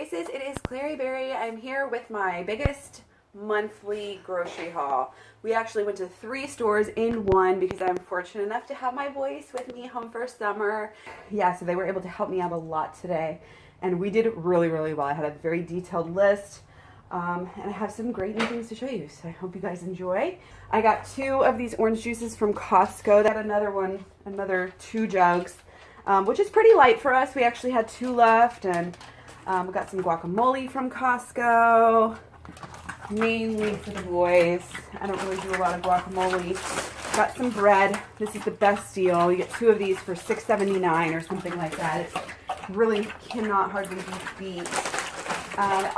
Sis, it is Clary Berry. I'm here with my biggest monthly grocery haul. We actually went to 3 stores in one because I'm fortunate enough to have my boys with me home for summer. Yeah, so they were able to help me out a lot today. And we did really, really well. I had a very detailed list. And I have some great new things to show you, so I hope you guys enjoy. I got 2 of these orange juices from Costco. Got another 2 jugs, which is pretty light for us. We actually had 2 left, and we got some guacamole from Costco, mainly for the boys. I don't really do a lot of guacamole. Got some bread. This is the best deal. You get 2 of these for $6.79 or something like that. It really cannot hardly be beat.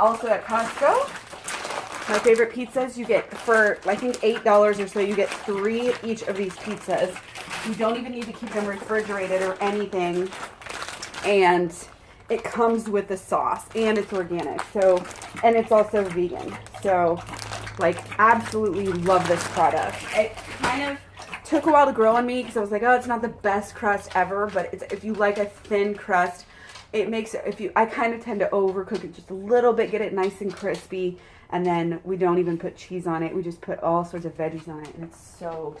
Also at Costco, my favorite pizzas, you get for, I think, $8 or so, you get 3 each of these pizzas. You don't even need to keep them refrigerated or anything. And it comes with the sauce, and it's organic, so, and it's also vegan. So, like, absolutely love this product. It kind of took a while to grow on me because I was like, oh, it's not the best crust ever, but it's, if you like a thin crust, it makes it, I kind of tend to overcook it just a little bit, get it nice and crispy, and then we don't even put cheese on it. We just put all sorts of veggies on it, and it's so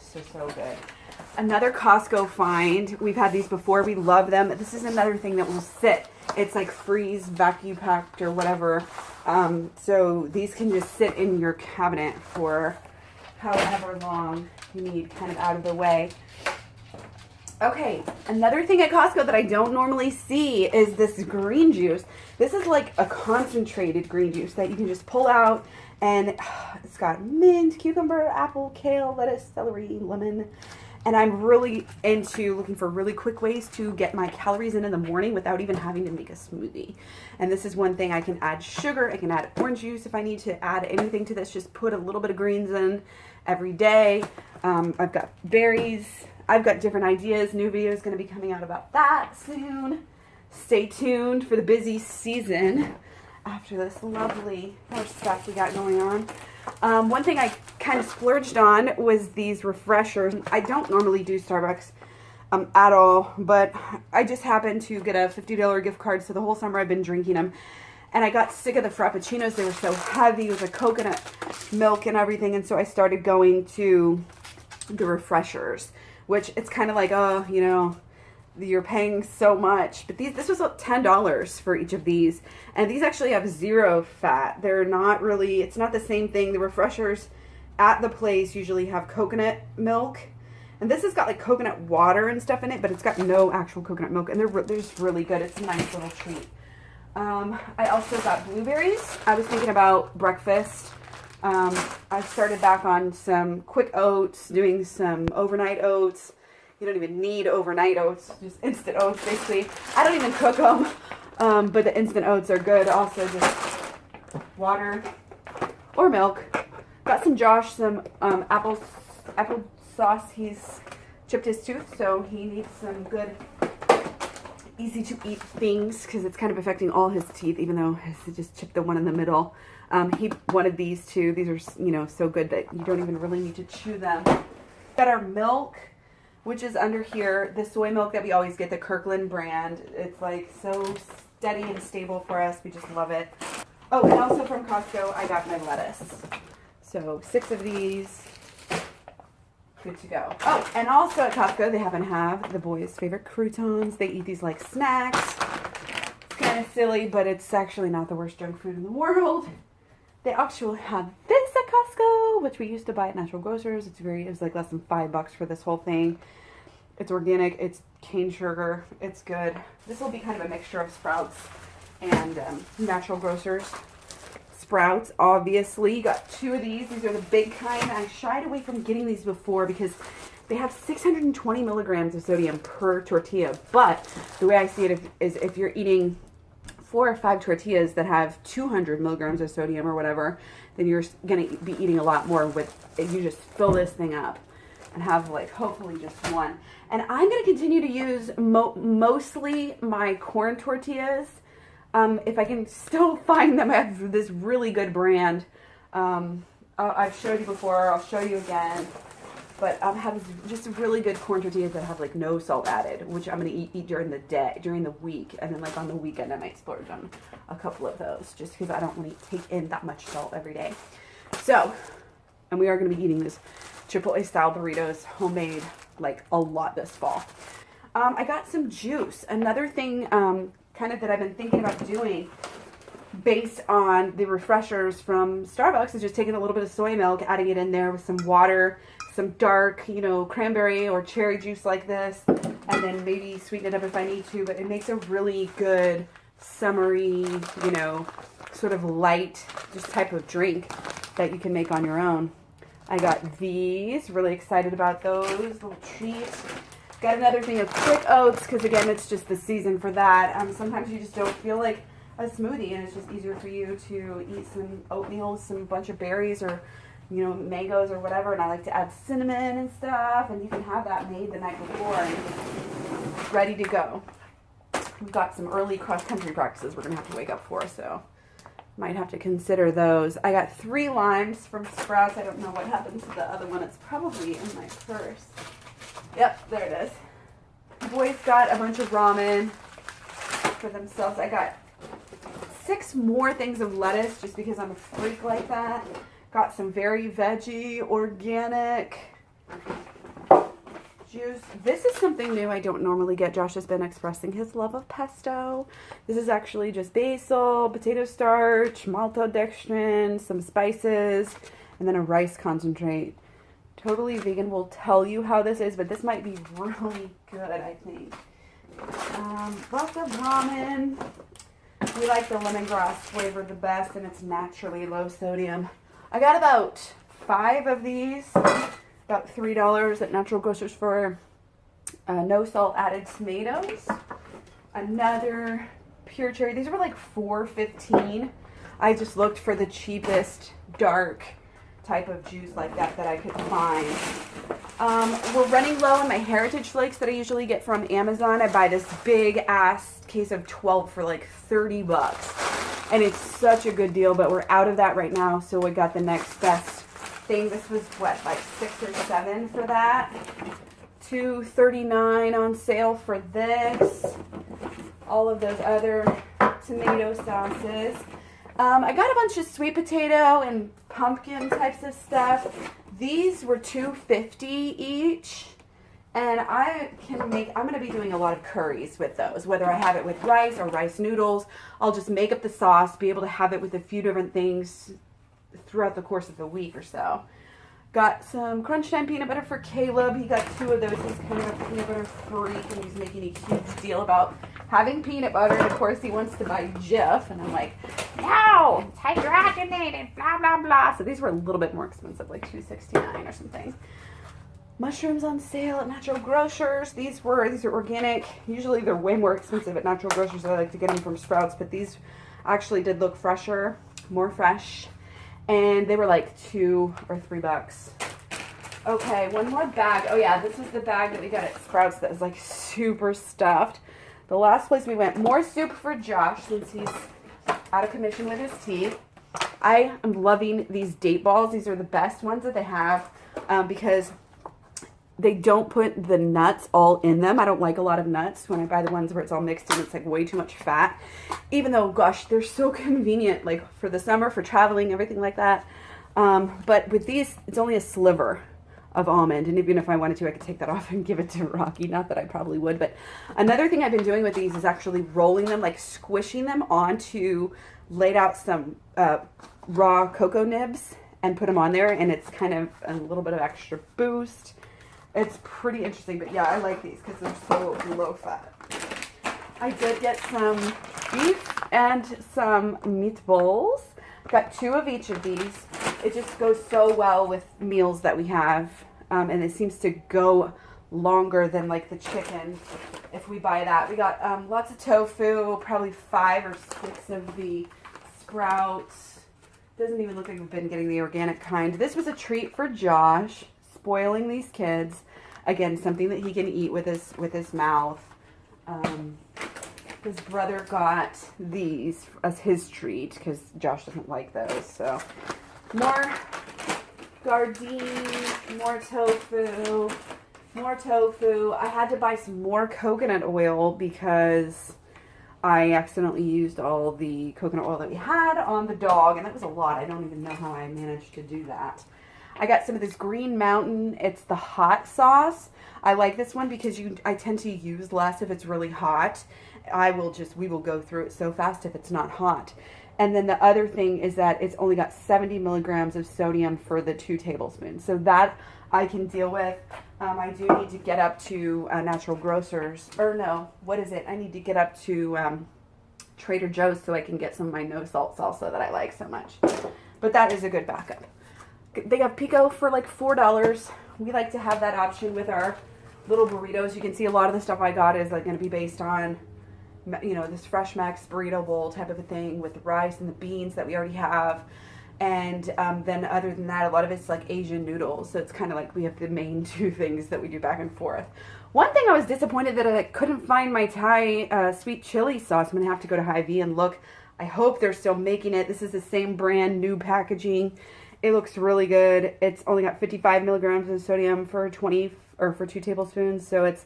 good. Another Costco find. We've had these before. We love them. This is another thing that will sit. It's like freeze, vacuum packed, or whatever. So these can just sit in your cabinet for however long you need, kind of out of the way. Okay, another thing at Costco that I don't normally see is this green juice. This is like a concentrated green juice that you can just pull out, and it's got mint, cucumber, apple, kale, lettuce, celery, lemon. And I'm really into looking for really quick ways to get my calories in the morning without even having to make a smoothie. And this is one thing. I can add sugar, I can add orange juice if I need to add anything to this. Just put a little bit of greens in every day. I've got berries. I've got different ideas. New video is going to be coming out about that soon. Stay tuned for the busy season after this lovely stuff we got going on. One thing I kind of splurged on was these refreshers. I don't normally do Starbucks at all, but I just happened to get a $50 gift card, so the whole summer I've been drinking them. And I got sick of the Frappuccinos. They were so heavy with the coconut milk and everything, and so I started going to the refreshers, which it's kind of like, oh, you know, you're paying so much. But this was $10 for each of these. And these actually have 0 fat. They're not really, it's not the same thing. The refreshers at the place usually have coconut milk. And this has got like coconut water and stuff in it, but it's got no actual coconut milk. And they're just really good. It's a nice little treat. I also got blueberries. I was thinking about breakfast. I started back on some quick oats, doing some overnight oats. You don't even need overnight oats, just instant oats, basically. I don't even cook them, but the instant oats are good. Also, just water or milk. Got some apple sauce. He's chipped his tooth, so he needs some good, easy to eat things because it's kind of affecting all his teeth, even though he just chipped the one in the middle. He wanted these 2. These are, you know, so good that you don't even really need to chew them. Got our milk, which is under here, the soy milk that we always get, the Kirkland brand. It's like so steady and stable for us. We just love it. Oh, and also from Costco, I got my lettuce. So 6 of these. Good to go. Oh, and also at Costco, they happen to have the boys' favorite croutons. They eat these like snacks. It's kind of silly, but it's actually not the worst junk food in the world. They actually have this at Costco, which we used to buy at Natural Grocers. It was like less than $5 for this whole thing. It's organic. It's cane sugar. It's good. This will be kind of a mixture of Sprouts and Natural Grocers. Sprouts, obviously. Got 2 of these. These are the big kind. I shied away from getting these before because they have 620 milligrams of sodium per tortilla. But the way I see it is if you're eating 4 or 5 tortillas that have 200 milligrams of sodium or whatever, then you're going to be eating a lot more with, you just fill this thing up and have like hopefully just 1. And I'm going to continue to use mostly my corn tortillas. If I can still find them, I have this really good brand. I've showed you before, I'll show you again. But have just really good corn tortillas that have like no salt added, which I'm gonna eat during the day, during the week, and then like on the weekend I might splurge on a couple of those, just because I don't want to take in that much salt every day. So, and we are gonna be eating this Chipotle style burritos, homemade, like a lot this fall. I got some juice. Another thing, kind of that I've been thinking about doing, based on the refreshers from Starbucks, is just taking a little bit of soy milk, adding it in there with some water, some dark, you know, cranberry or cherry juice like this, and then maybe sweeten it up if I need to, but it makes a really good summery, you know, sort of light, just type of drink that you can make on your own. I got these, really excited about those, little treats. Got another thing of quick oats, because again, it's just the season for that. Sometimes you just don't feel like a smoothie, and it's just easier for you to eat some oatmeal, some bunch of berries, or you know, mangoes or whatever, and I like to add cinnamon and stuff, and you can have that made the night before and ready to go. We've got some early cross-country practices we're going to have to wake up for, so might have to consider those. I got 3 limes from Sprouts. I don't know what happened to the other one. It's probably in my purse. Yep, there it is. The boys got a bunch of ramen for themselves. I got 6 more things of lettuce just because I'm a freak like that. Got some very veggie, organic juice. This is something new I don't normally get. Josh has been expressing his love of pesto. This is actually just basil, potato starch, maltodextrin, some spices, and then a rice concentrate. Totally Vegan will tell you how this is, but this might be really good, I think. Lots of ramen. We like the lemongrass flavor the best, and it's naturally low sodium. I got about 5 of these, about $3 at Natural Grocers for no salt added tomatoes. Another pure cherry. These were like $4.15. I just looked for the cheapest dark type of juice like that I could find. We're running low on my Heritage Flakes that I usually get from Amazon. I buy this big ass case of 12 for like $30. And it's such a good deal, but we're out of that right now, so we got the next best thing. This was what, like 6 or 7 for that. $2.39 on sale for this. All of those other tomato sauces. I got a bunch of sweet potato and pumpkin types of stuff. These were $2.50 each. And I'm going to be doing a lot of curries with those, whether I have it with rice or rice noodles. I'll just make up the sauce, be able to have it with a few different things throughout the course of the week or so. Got some Crunch Time peanut butter for Caleb. He got 2 of those. He's kind of a peanut butter freak, and he's making a huge deal about having peanut butter. And of course, he wants to buy Jif, and I'm like, no, it's hydrogenated, blah, blah, blah. So these were a little bit more expensive, like $2.69 or something. Mushrooms on sale at Natural Grocers. These are organic. Usually they're way more expensive at Natural Grocers. I like to get them from Sprouts, but these actually did look fresher, more fresh. And they were like $2 or $3. Okay, one more bag. Oh yeah, this is the bag that we got at Sprouts that is like super stuffed. The last place we went, more soup for Josh since he's out of commission with his teeth. I am loving these date balls. These are the best ones that they have because they don't put the nuts all in them. I don't like a lot of nuts when I buy the ones where it's all mixed in. It's like way too much fat. Even though, gosh, they're so convenient, like for the summer, for traveling, everything like that. But with these, it's only a sliver of almond. And even if I wanted to, I could take that off and give it to Rocky. Not that I probably would. But another thing I've been doing with these is actually rolling them, like squishing them onto, laid out some raw cocoa nibs and put them on there. And it's kind of a little bit of extra boost. It's pretty interesting, but yeah, I like these because they're so low fat. I did get some beef and some meatballs. Got 2 of each of these. It just goes so well with meals that we have, and it seems to go longer than like the chicken if we buy that. We got lots of tofu, probably 5 or 6 of the Sprouts. Doesn't even look like we've been getting the organic kind. This was a treat for Josh. Spoiling these kids. Again, something that he can eat with his mouth. His brother got these as his treat because Josh doesn't like those. So more Gardein, more tofu, more tofu. I had to buy some more coconut oil because I accidentally used all the coconut oil that we had on the dog, and that was a lot. I don't even know how I managed to do that. I got some of this Green Mountain. It's the hot sauce. I like this one because I tend to use less if it's really hot. We will go through it so fast if it's not hot. And then the other thing is that it's only got 70 milligrams of sodium for the 2 tablespoons. So that I can deal with. I do need to get up to Natural Grocers. Or no, what is it? I need to get up to Trader Joe's so I can get some of my no salt salsa that I like so much. But that is a good backup. They have pico for like $4. We like to have that option with our little burritos. You can see a lot of the stuff I got is like going to be based on, you know, this Fresh Max burrito bowl type of a thing with the rice and the beans that we already have. And then other than that, a lot of it's like Asian noodles. So it's kind of like we have the main 2 things that we do back and forth. One thing I was disappointed that I couldn't find my Thai sweet chili sauce. I'm going to have to go to Hy-Vee and look. I hope they're still making it. This is the same brand, new packaging. It looks really good. It's only got 55 milligrams of sodium for 2 tablespoons. So it's,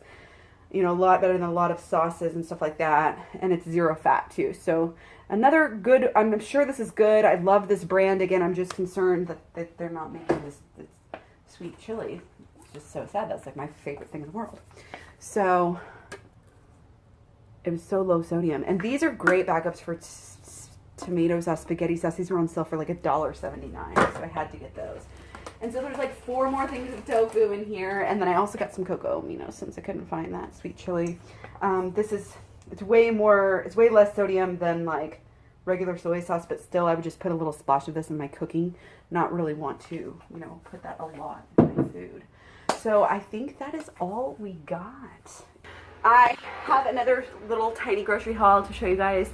you know, a lot better than a lot of sauces and stuff like that. And it's 0 fat too. So another good, I'm sure this is good. I love this brand. Again, I'm just concerned that they're not making this sweet chili. It's just so sad. That's like my favorite thing in the world. So it was so low sodium. And these are great backups for tomato sauce, spaghetti sauce. These were on sale for like $1.79, so I had to get those. And so there's like 4 more things of tofu in here, and then I also got some cocoa amino since I couldn't find that sweet chili. It's way less sodium than like regular soy sauce, but still I would just put a little splash of this in my cooking, not really want to, you know, put that a lot in my food. So I think that is all we got. I have another little tiny grocery haul to show you guys.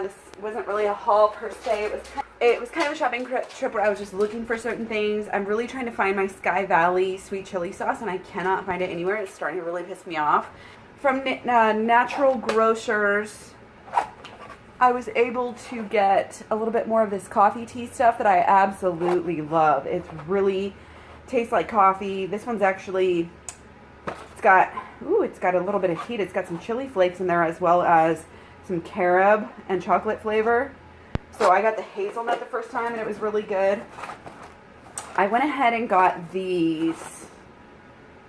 This wasn't really a haul per se. It was kind of a shopping trip where I was just looking for certain things. I'm really trying to find my Sky Valley sweet chili sauce, and I cannot find it anywhere. It's starting to really piss me off. From Natural Grocers, I was able to get a little bit more of this coffee tea stuff that I absolutely love. It really tastes like coffee. This one's actually, it's got a little bit of heat. It's got some chili flakes in there as well as some carob and chocolate flavor. So I got the hazelnut the first time and it was really good. I went ahead and got these.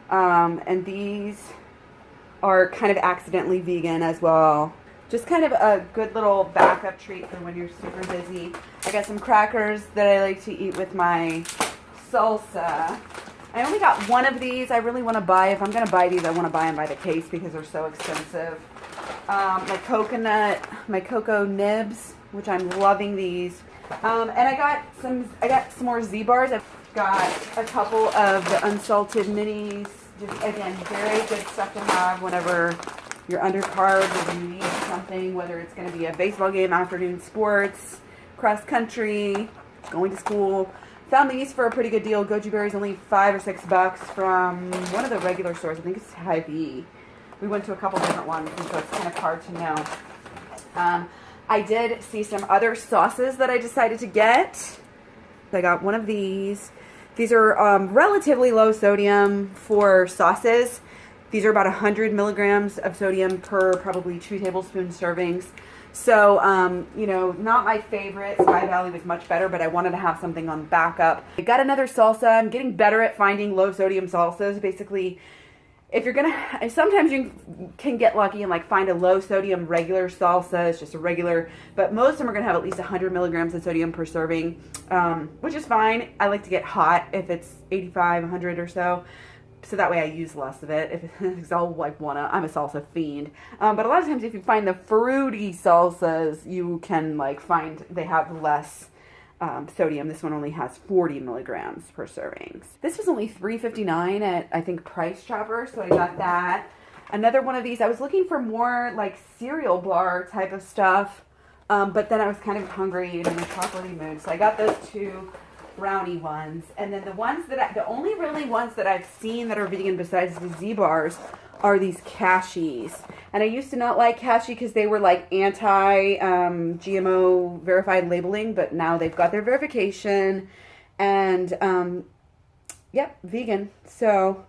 And these are kind of accidentally vegan as well. Just kind of a good little backup treat for when you're super busy. I got some crackers that I like to eat with my salsa. I only got one of these. I really want to buy, if I'm going to buy these, I want to buy them by the case because they're so expensive. My cocoa nibs, which I'm loving these. And I got some more Z-bars. I've got a couple of the unsalted minis. Just, again, very good stuff to have whenever you're undercarb or you need something, whether it's going to be a baseball game, afternoon sports, cross country, going to school. Found these for a pretty good deal. Goji berries only $5 or $6 from one of the regular stores. I think it's Hy-Vee. We went to a couple different ones, and so it's kind of hard to know. I did see some other sauces that I decided to get. I got one of these. These are relatively low sodium for sauces. These are about 100 milligrams of sodium per probably 2 tablespoon servings. So, you know, not my favorite. Sky Valley was much better, but I wanted to have something on backup. I got another salsa. I'm getting better at finding low sodium salsas. Basically, if you're gonna, sometimes you can get lucky and like find a low sodium regular salsa. It's just a regular, but most of them are gonna have at least 100 milligrams of sodium per serving, which is fine. I like to get hot if it's 85, 100 or so. So that way I use less of it. Because I'll like I'm a salsa fiend. But a lot of times if you find the fruity salsas, you can like find they have less sodium. This one only has 40 milligrams per servings. This was only $3.59 at, I think, Price Chopper, so I got that. Another one of these, I was looking for more like cereal bar type of stuff, but then I was kind of hungry and in a chocolatey mood, so I got those 2 brownie ones. And then the only really ones that I've seen that are vegan besides the Z-bars are these cashews. And I used to not like cashew because they were like anti-GMO verified labeling, but now they've got their verification And, yep, vegan. So,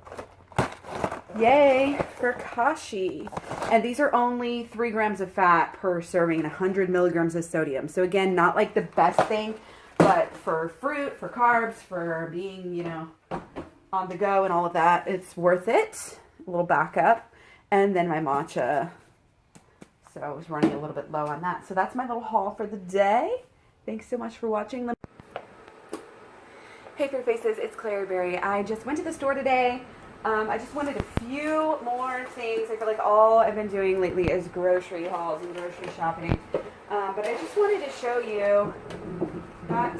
yay for Kashi. And these are only 3 grams of fat per serving and 100 milligrams of sodium. So again, not like the best thing, but for fruit, for carbs, for being, you know, on the go and all of that, it's worth it. A little backup. And then my matcha. So I was running a little bit low on that. So that's my little haul for the day. Thanks so much for watching. Hey Fair Faces, it's Clary Berry. I just went to the store today. I just wanted a few more things. I feel like all I've been doing lately is grocery hauls and grocery shopping. But I just wanted to show you. Got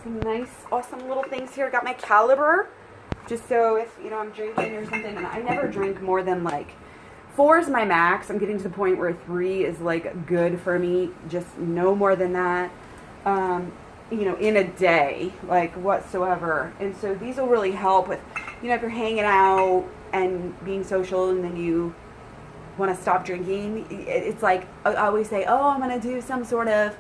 some nice, awesome little things here. Got my caliber, just so if, you know, I'm drinking or something. And I never drink more than like 4 is my max. I'm getting to the point where 3 is like good for me. Just no more than that. You know, in a day, like whatsoever. And so these will really help with, you know, if you're hanging out and being social and then you want to stop drinking, it's like, I always say, oh, I'm going to do some sort of,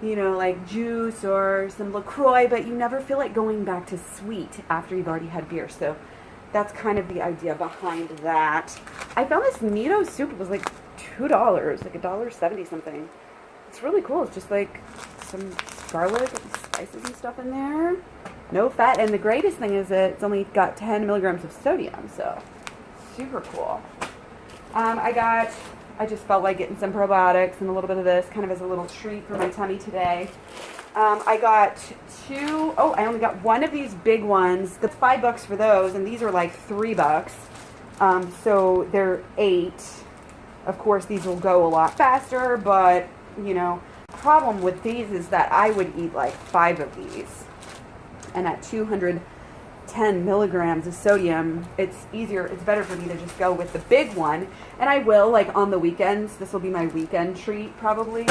you know, like juice or some LaCroix, but you never feel like going back to sweet after you've already had beer. So that's kind of the idea behind that. I found this Nito soup. It was like $2, like $1.70 something. It's really cool. It's just like some garlic and spices and stuff in there. No fat. And the greatest thing is that it's only got 10 milligrams of sodium. So super cool. I just felt like getting some probiotics and a little bit of this kind of as a little treat for my tummy today. I got I only got one of these big ones. The $5 for those, and these are like $3. So they're 8. Of course, these will go a lot faster, but you know, problem with these is that I would eat like 5 of these, and at 210 milligrams of sodium, it's better for me to just go with the big one. And I will, like on the weekends, this will be my weekend treat probably,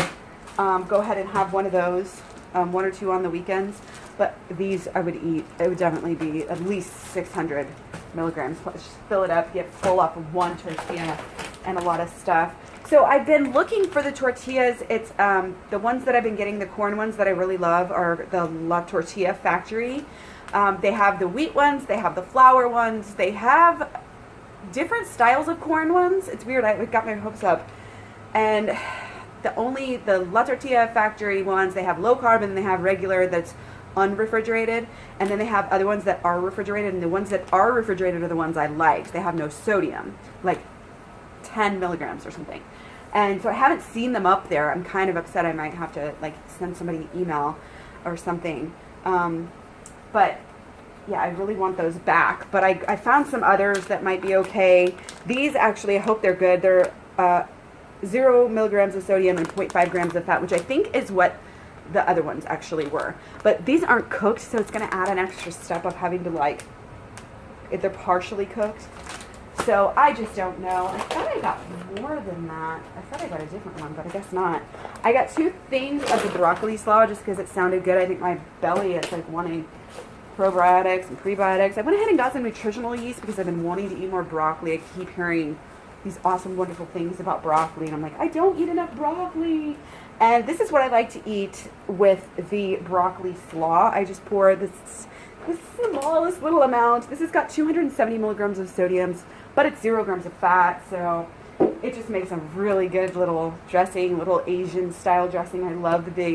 go ahead and have one of those, 1 or 2 on the weekends. But these I would eat, it would definitely be at least 600 milligrams. Just fill it up, get full off of 1 tortilla and a lot of stuff. So I've been looking for the tortillas. It's the ones that I've been getting, the corn ones that I really love are the La Tortilla Factory. They have the wheat ones, they have the flour ones, they have different styles of corn ones. It's weird, I got my hopes up. And the La Tortilla Factory ones, they have low carb and they have regular that's unrefrigerated. And then they have other ones that are refrigerated, and the ones that are refrigerated are the ones I liked. They have no sodium, like 10 milligrams or something. And so I haven't seen them up there. I'm kind of upset. I might have to like send somebody an email or something. But yeah, I really want those back. But I found some others that might be okay. These actually, I hope they're good. They're 0 milligrams of sodium and 0.5 grams of fat, which I think is what the other ones actually were. But these aren't cooked, so it's going to add an extra step of having to like, if they're partially cooked. So I just don't know. I thought I got more than that. I thought I got a different one, but I guess not. I got 2 things of the broccoli slaw just because it sounded good. I think my belly is like wanting probiotics and prebiotics. I went ahead and got some nutritional yeast because I've been wanting to eat more broccoli. I keep hearing these awesome, wonderful things about broccoli, and I'm like, I don't eat enough broccoli. And this is what I like to eat with the broccoli slaw. I just pour this smallest little amount. This has got 270 milligrams of sodium, but it's 0 grams of fat, so it just makes a really good little dressing, little Asian style dressing. I love the,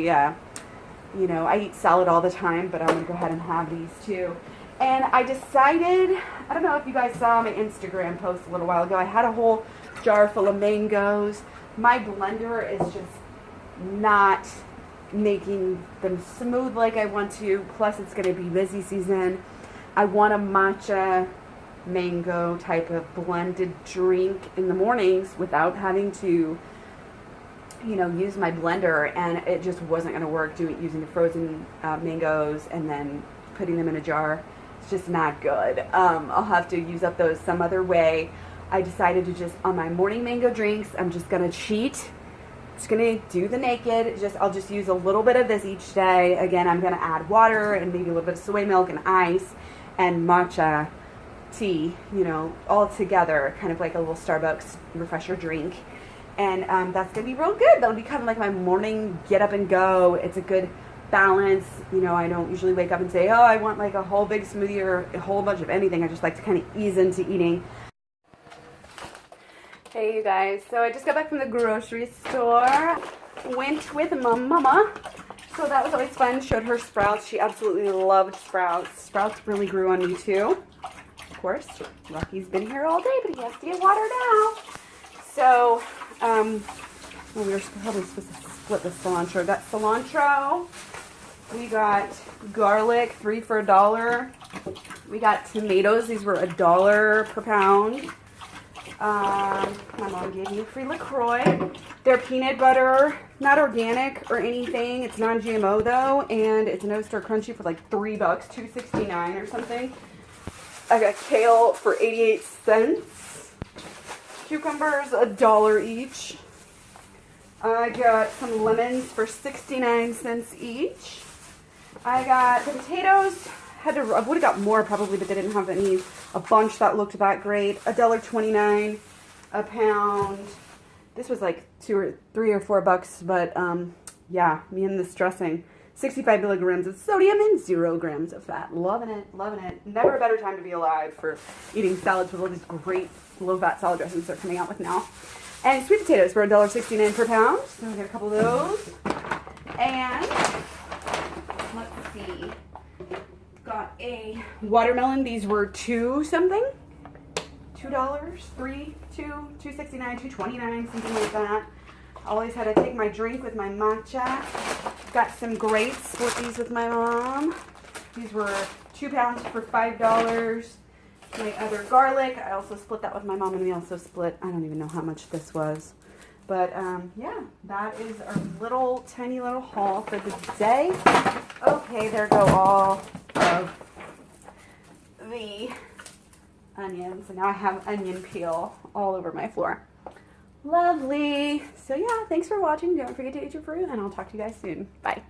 you know, I eat salad all the time, but I'm going to go ahead and have these too. And I decided, I don't know if you guys saw my Instagram post a little while ago, I had a whole jar full of mangoes. My blender is just not making them smooth like I want to, plus it's going to be busy season. I want a matcha mango type of blended drink in the mornings without having to, you know, use my blender, and it just wasn't going to work using the frozen mangoes and then putting them in a jar. It's just not good. I'll have to use up those some other way. I decided to just, on my morning mango drinks, I'm just going to cheat. Just going to do the naked. I'll just use a little bit of this each day. Again, I'm going to add water and maybe a little bit of soy milk and ice and matcha tea, you know, all together, kind of like a little Starbucks refresher drink. And that's going to be real good. That'll be kind of like my morning get up and go. It's a good balance. You know, I don't usually wake up and say, oh, I want like a whole big smoothie or a whole bunch of anything. I just like to kind of ease into eating. Hey you guys, so I just got back from the grocery store. Went with my mama, so that was always fun. Showed her sprouts. She absolutely loved sprouts. Sprouts really grew on me too. Of course, Lucky's been here all day, but he has to get water now. So, well, we were probably supposed to split the cilantro. Got cilantro. We got garlic, 3 for $1. We got tomatoes. These were $1 per pound. My mom gave me a free LaCroix. They're peanut butter, not organic or anything. It's non-GMO though, and it's no stir crunchy for like $3, $2.69 or something. I got kale for 88 cents. Cucumbers, $1 each. I got some lemons for 69 cents each. I got the potatoes. I would have got more probably, but they didn't have a bunch that looked that great. $1.29 a pound. This was like $2 or $3 or $4, but yeah, me and this dressing. 65 milligrams of sodium and 0 grams of fat. Loving it, loving it. Never a better time to be alive for eating salads with all these great low-fat salad dressings they're coming out with now. And sweet potatoes for $1.69 per pound. So we got a couple of those. And let's see. Got a watermelon. These were $2 something. $2, $3, $2, $2.69, $2.29, something like that. I always had to take my drink with my matcha. Got some grapes. Split these with my mom. These were 2 pounds for $5. My other garlic. I also split that with my mom, and we also split. I don't even know how much this was. But yeah, that is our little tiny little haul for the day. Okay, there go all of the onions. And now I have onion peel all over my floor. Lovely. So yeah, thanks for watching. Don't forget to eat your fruit, and I'll talk to you guys soon. Bye.